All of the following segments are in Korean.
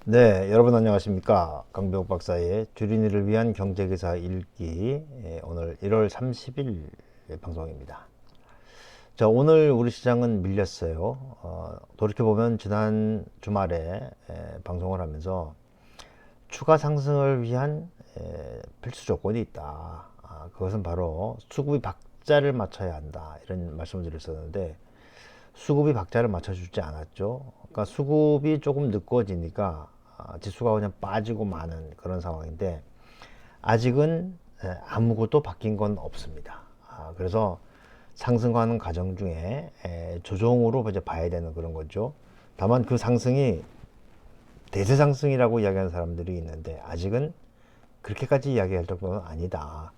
네, 여러분 안녕하십니까? 강병욱 박사의 주린이를 위한 경제기사 읽기 오늘 1월 30일 방송입니다. 자, 오늘 우리 시장은 밀렸어요. 돌이켜보면 지난 주말에 방송을 하면서 추가 상승을 위한 필수 조건이 있다. 그것은 바로 수급이 박자를 맞춰야 한다. 이런 말씀을 드렸었는데 수급이 박자를 맞춰주지 않았죠. 그러니까 수급이 조금 늦어지니까 지수가 그냥 빠지고 마는 그런 상황인데 아직은 아무것도 바뀐 건 없습니다. 그래서 상승하는 과정 중에 조정으로 이제 봐야 되는 그런 거죠. 다만 그 상승이 대세 상승이라고 이야기하는 사람들이 있는데 아직은 그렇게까지 이야기할 정도는 아니다.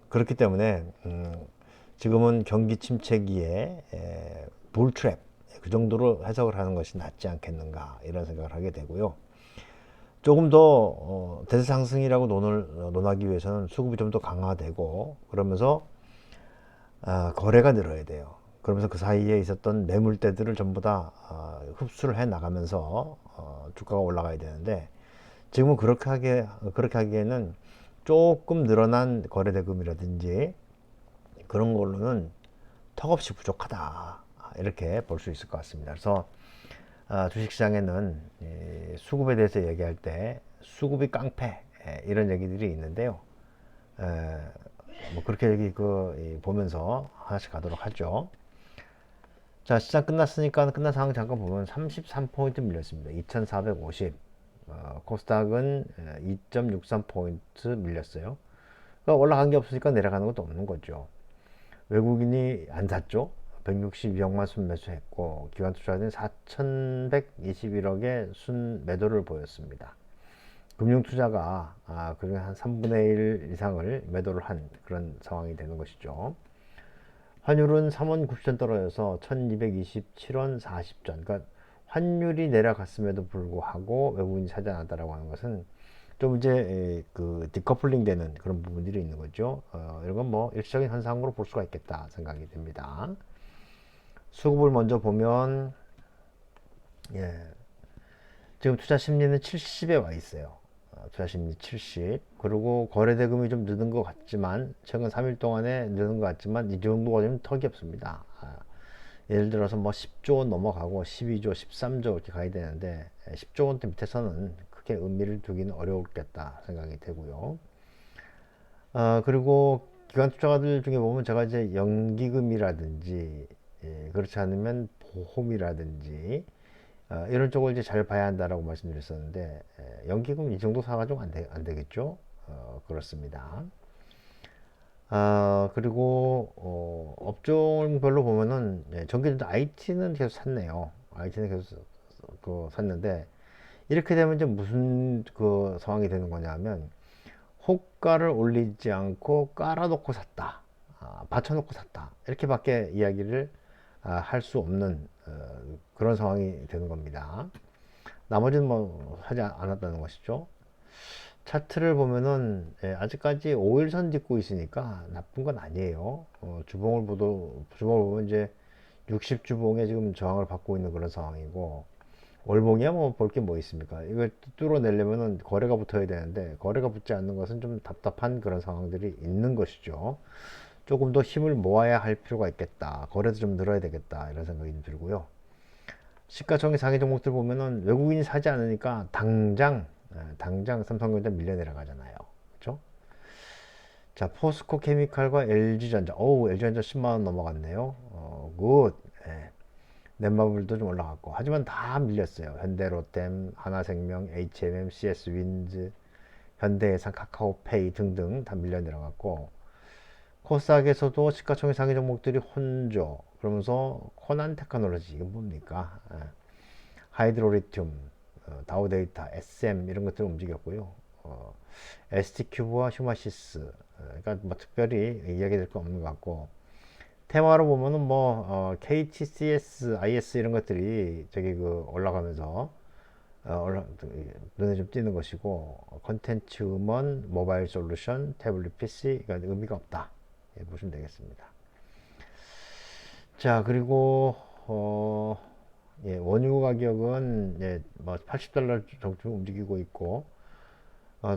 그렇기 때문에 지금은 경기 침체기에 볼트랩 그 정도로 해석을 하는 것이 낫지 않겠는가 이런 생각을 하게 되고요. 조금 더 대세 상승이라고 논하기 위해서는 수급이 좀 더 강화되고 그러면서 거래가 늘어야 돼요. 그러면서 그 사이에 있었던 매물대들을 전부 다 흡수를 해 나가면서 주가가 올라가야 되는데 지금은 그렇게 하기에는 조금 늘어난 거래 대금이라든지 그런 걸로는 턱없이 부족하다. 이렇게 볼 수 있을 것 같습니다. 그래서 주식시장에는 수급에 대해서 얘기할 때 수급이 깡패 이런 얘기들이 있는데요. 뭐 그렇게 보면서 하나씩 가도록 하죠. 자, 시장 끝났으니까 끝난 상황 잠깐 보면 33포인트 밀렸습니다. 2450. 코스닥은 2.63포인트 밀렸어요. 그러니까 올라간 게 없으니까 내려가는 것도 없는 거죠. 외국인이 안 샀죠. 162억만 순매수했고 기관 투자자는 4,121억의 순매도를 보였습니다. 금융투자가 그중에 한 3분의 1 이상을 매도를 한 그런 상황이 되는 것이죠. 환율은 3원 90전 떨어져서 1227원 40전. 그러니까 환율이 내려갔음에도 불구하고 외국인이 사지 않았다라고 하는 것은 좀 이제 그 디커플링 되는 그런 부분들이 있는 거죠. 이런 건 뭐 일시적인 현상으로 볼 수가 있겠다 생각이 됩니다. 수급을 먼저 보면 예, 지금 투자 심리는 70에 와 있어요. 투자 심리 70. 그리고 거래 대금이 좀 늦은 것 같지만 최근 3일 동안에 늦은 것 같지만 이 정도가 좀 턱이 없습니다. 예를 들어서 뭐 10조 원 넘어가고 12조, 13조 이렇게 가야 되는데 10조 원대 밑에서는 크게 의미를 두기는 어려웠겠다 생각이 되고요. 그리고 기관 투자가들 중에 보면 제가 이제 연기금이라든지 그렇지 않으면 보험이라든지 이런 쪽을 이제 잘 봐야 한다라고 말씀드렸었는데 연기금 이 정도 사가지고 안 되겠죠. 그렇습니다. 그리고 업종별로 보면은 전기전자 IT는 계속 샀네요. IT는 계속 샀는데 이렇게 되면 이제 무슨 그 상황이 되는 거냐면 호가를 올리지 않고 깔아놓고 샀다. 받쳐놓고 샀다. 이렇게밖에 이야기를 할 수 없는 그런 상황이 되는 겁니다. 나머지는 뭐 하지 않았다는 것이죠. 차트를 보면은 아직까지 5일선 딛고 있으니까 나쁜 건 아니에요. 주봉을 보면 이제 60주봉에 지금 저항을 받고 있는 그런 상황이고 월봉이야 뭐 볼 게 뭐 있습니까? 이걸 뚫어내려면은 거래가 붙어야 되는데 거래가 붙지 않는 것은 좀 답답한 그런 상황들이 있는 것이죠. 조금 더 힘을 모아야 할 필요가 있겠다. 거래도 좀 늘어야 되겠다. 이런 생각이 들고요. 시가총액 상위 종목들 보면은 외국인이 사지 않으니까 당장 삼성전자 밀려 내려가잖아요. 그렇죠? 자, 포스코 케미칼과 LG전자. LG전자 10만 원 넘어갔네요. 굿. 예. 넷마블도 좀 올라갔고 하지만 다 밀렸어요. 현대로템, 하나생명, HMM, CS윈즈, 현대해상, 카카오페이 등등 다 밀려 내려갔고 코스닥에서도 시가총액 상위 종목들이 혼조 그러면서 코난 테크놀로지 이건 뭡니까? 하이드로리튬, 다우데이터, SM 이런 것들 움직였고요. ST큐브와 휴마시스 그러니까 뭐 특별히 이야기될 거 없는 것 같고 테마로 보면은 뭐 KTCS, IS 이런 것들이 저기 올라가면서 눈에 좀 띄는 것이고 컨텐츠 음원, 모바일 솔루션, 태블릿 PC 그러니까 의미가 없다 보시면 되겠습니다. 자 그리고 원유 가격은 이제 뭐 80달러 정도 움직이고 있고,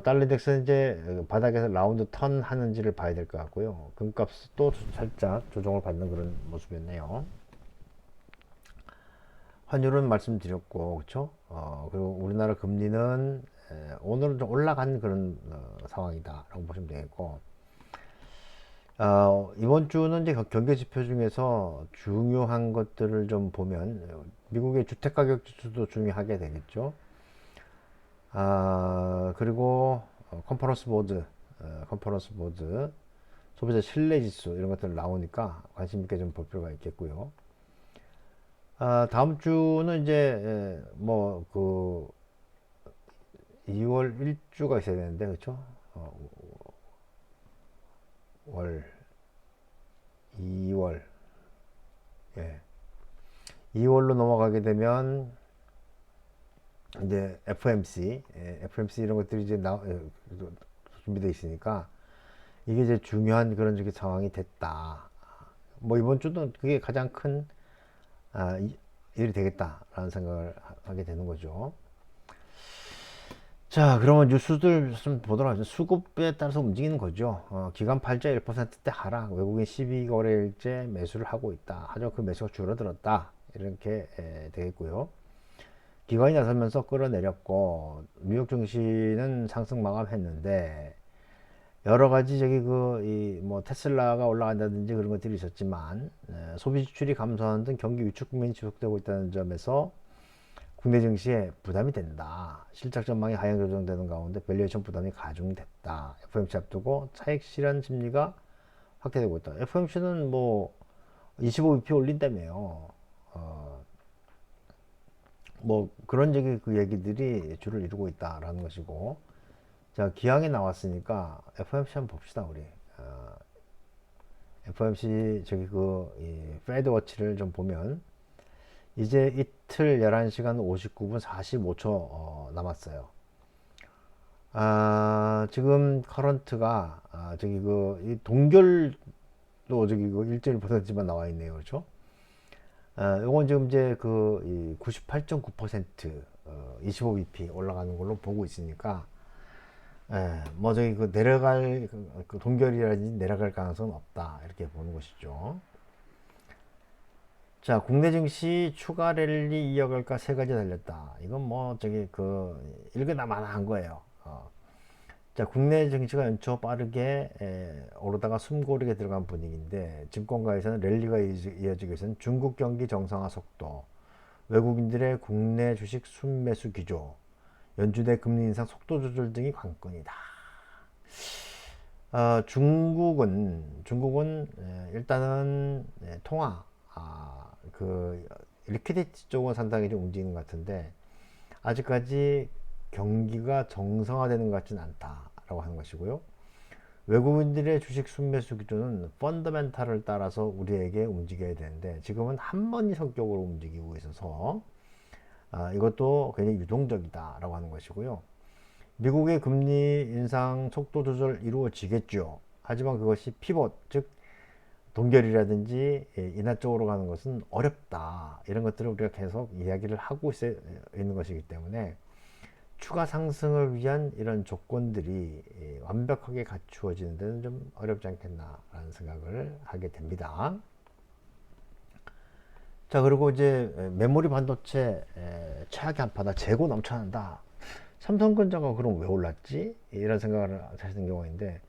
달러 인덱스는 이제 바닥에서 라운드 턴 하는지를 봐야 될 것 같고요. 금값도 살짝 조정을 받는 그런 모습이었네요. 환율은 말씀드렸고, 그렇죠? 그리고 우리나라 금리는 오늘은 좀 올라간 그런 상황이다라고 보시면 되겠고, 이번 주는 이제 경제 지표 중에서 중요한 것들을 좀 보면 미국의 주택 가격 지수도 중요하게 되겠죠. 그리고 컨퍼런스 보드, 소비자 신뢰 지수 이런 것들 나오니까 관심 있게 좀 볼 필요가 있겠고요. 다음 주는 이제 뭐그 2월 1주가 있어야 되는데 그렇죠? 월 2월, 예. 2월로 넘어가게 되면 이제 FMC 이런 것들이 이제 준비되어 있으니까 이게 이제 중요한 그런 저기 상황이 됐다. 뭐 이번 주도 그게 가장 큰 일이 되겠다라는 생각을 하게 되는 거죠. 자, 그러면 뉴스들 좀 보도록 하죠. 수급에 따라서 움직이는 거죠. 기관 팔자 1%대 하락, 외국인 12거래일째 매수를 하고 있다. 하지만 그 매수가 줄어들었다. 이렇게 되겠고요. 기관이 나서면서 끌어내렸고, 뉴욕 증시는 상승 마감했는데, 여러 가지 저기 뭐 테슬라가 올라간다든지 그런 것들이 있었지만, 소비 지출이 감소하는 등 경기 위축 국면이 지속되고 있다는 점에서 국내 증시에 부담이 된다. 실적 전망이 하향 조정되는 가운데 밸류에이션 부담이 가중됐다. FOMC 앞두고 차익 실현 심리가 확대되고 있다. FOMC는 뭐 25bp 올린다며요. 뭐 그런 그 얘기들이 주를 이루고 있다라는 것이고, 자, 기항이 나왔으니까 FOMC 한번 봅시다 우리. FOMC 저기 이 페드 워치를 좀 보면 이제 이틀 11시간 59분 45초 남았어요. 지금 커런트가 저기 이 동결도 저기 1.1%만 나와 있네요. 그렇죠? 요건 지금 이제 이 98.9% 25bp 올라가는 걸로 보고 있으니까 뭐 저기 내려갈 그 동결이라든지 내려갈 가능성은 없다 이렇게 보는 것이죠. 자, 국내 증시 추가 랠리 이어갈까 세 가지 달렸다. 이건 뭐 저기 일그나마나한 거예요. 자, 국내 증시가 연초 빠르게 오르다가 숨고르게 들어간 분위기인데 증권가에서는 랠리가 이어지기 위해서는 중국 경기 정상화 속도, 외국인들의 국내 주식 순매수 기조, 연준의 금리 인상 속도 조절 등이 관건이다. 중국은 일단은 통화 리퀴디티 쪽은 상당히 좀 움직이는 것 같은데 아직까지 경기가 정상화되는 것 같지는 않다라고 하는 것이고요. 외국인들의 주식 순매수 기조는 펀더멘탈을 따라서 우리에게 움직여야 되는데 지금은 한번이 성격으로 움직이고 있어서 이것도 굉장히 유동적이다라고 하는 것이고요. 미국의 금리 인상 속도 조절 이루어지겠죠. 하지만 그것이 피봇, 즉 동결이라든지 인하 쪽으로 가는 것은 어렵다. 이런 것들을 우리가 계속 이야기를 하고 있는 것이기 때문에 추가 상승을 위한 이런 조건들이 완벽하게 갖추어지는 데는 좀 어렵지 않겠나라는 생각을 하게 됩니다. 자, 그리고 이제 메모리 반도체 최악의 한파다. 재고 넘쳐난다. 삼성전자가 그럼 왜 올랐지? 이런 생각을 하시는 경우가 있는데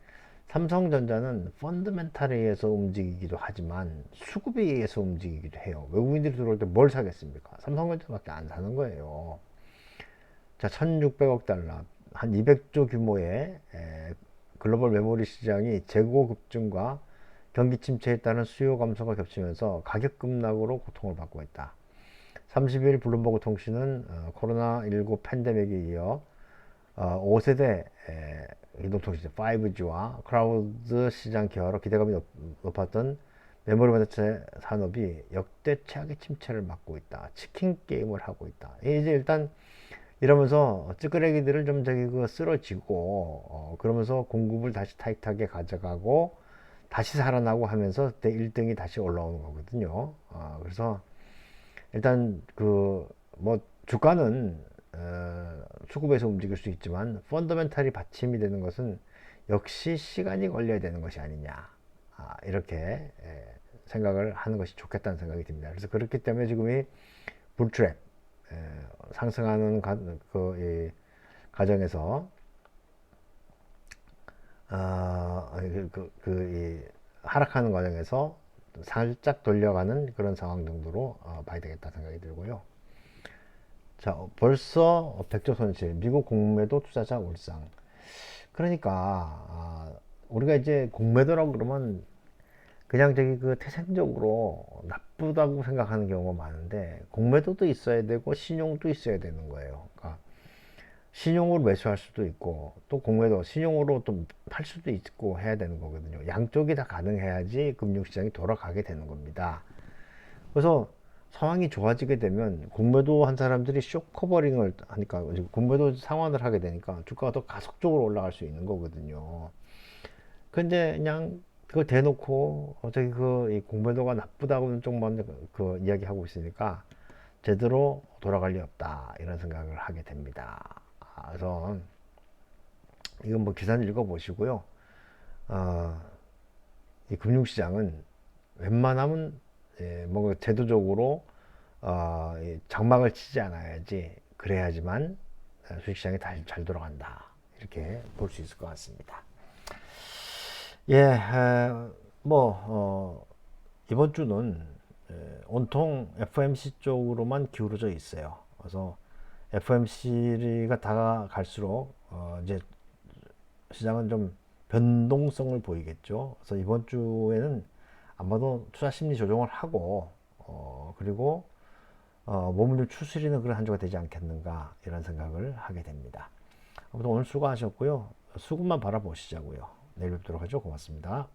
삼성전자는 펀더멘탈에 의해서 움직이기도 하지만 수급에 의해서 움직이기도 해요. 외국인들이 들어올 때 뭘 사겠습니까? 삼성전자밖에 안 사는 거예요. 자, 1600억 달러, 한 200조 규모의 글로벌 메모리 시장이 재고 급증과 경기 침체에 따른 수요 감소가 겹치면서 가격 급락으로 고통을 받고 있다. 30일 블룸버그 통신은 코로나19 팬데믹에 이어 5세대 이동통신 5G와 클라우드 시장 기여로 기대감이 높았던 메모리 반도체 산업이 역대 최악의 침체를 맞고 있다. 치킨 게임을 하고 있다. 이제 일단 이러면서 찌끄레기들을 좀 쓰러지고 그러면서 공급을 다시 타이트하게 가져가고 다시 살아나고 하면서 대 1등이 다시 올라오는 거거든요. 그래서 일단 뭐 주가는 수급에서 움직일 수 있지만 펀더멘탈이 받침이 되는 것은 역시 시간이 걸려야 되는 것이 아니냐, 이렇게 생각을 하는 것이 좋겠다는 생각이 듭니다. 그래서 그렇기 때문에 지금 이 불트랩, 상승하는 이 과정에서 이 하락하는 과정에서 살짝 돌려가는 그런 상황 정도로 봐야 되겠다 생각이 들고요. 자, 벌써 백조선실, 미국 공매도 투자자 울상. 그러니까 우리가 이제 공매도라고 그러면 그냥 저기 그 태생적으로 나쁘다고 생각하는 경우가 많은데, 공매도도 있어야 되고 신용도 있어야 되는 거예요. 그러니까 신용으로 매수할 수도 있고 또 공매도 신용으로 또 팔 수도 있고 해야 되는 거거든요. 양쪽이 다 가능해야지 금융시장이 돌아가게 되는 겁니다. 그래서 상황이 좋아지게 되면 공매도 한 사람들이 쇼 커버링을 하니까, 공매도 상환을 하게 되니까 주가가 더 가속적으로 올라갈 수 있는 거거든요. 근데 그냥 그걸 대놓고 저기 이 공매도가 나쁘다고 쪽만 그 이야기하고 있으니까 제대로 돌아갈 리 없다, 이런 생각을 하게 됩니다. 그래서 이건 뭐 기사는 읽어보시고요. 어, 이 금융시장은 웬만하면 뭔가 제도적으로 장막을 치지 않아야지, 그래야지만 주식시장이 다시 잘 돌아간다, 이렇게 볼 수 있을 것 같습니다. 예, 이번 주는 온통 FMC 쪽으로만 기울어져 있어요. 그래서 FMC가 다가갈수록 이제 시장은 좀 변동성을 보이겠죠. 그래서 이번 주에는 아마도 투자 심리 조정을 하고 그리고 몸을 좀 추스리는 그런 한 주가 되지 않겠는가, 이런 생각을 하게 됩니다. 아무튼 오늘 수고하셨고요. 수급만 바라보시자고요. 내일 뵙도록 하죠. 고맙습니다.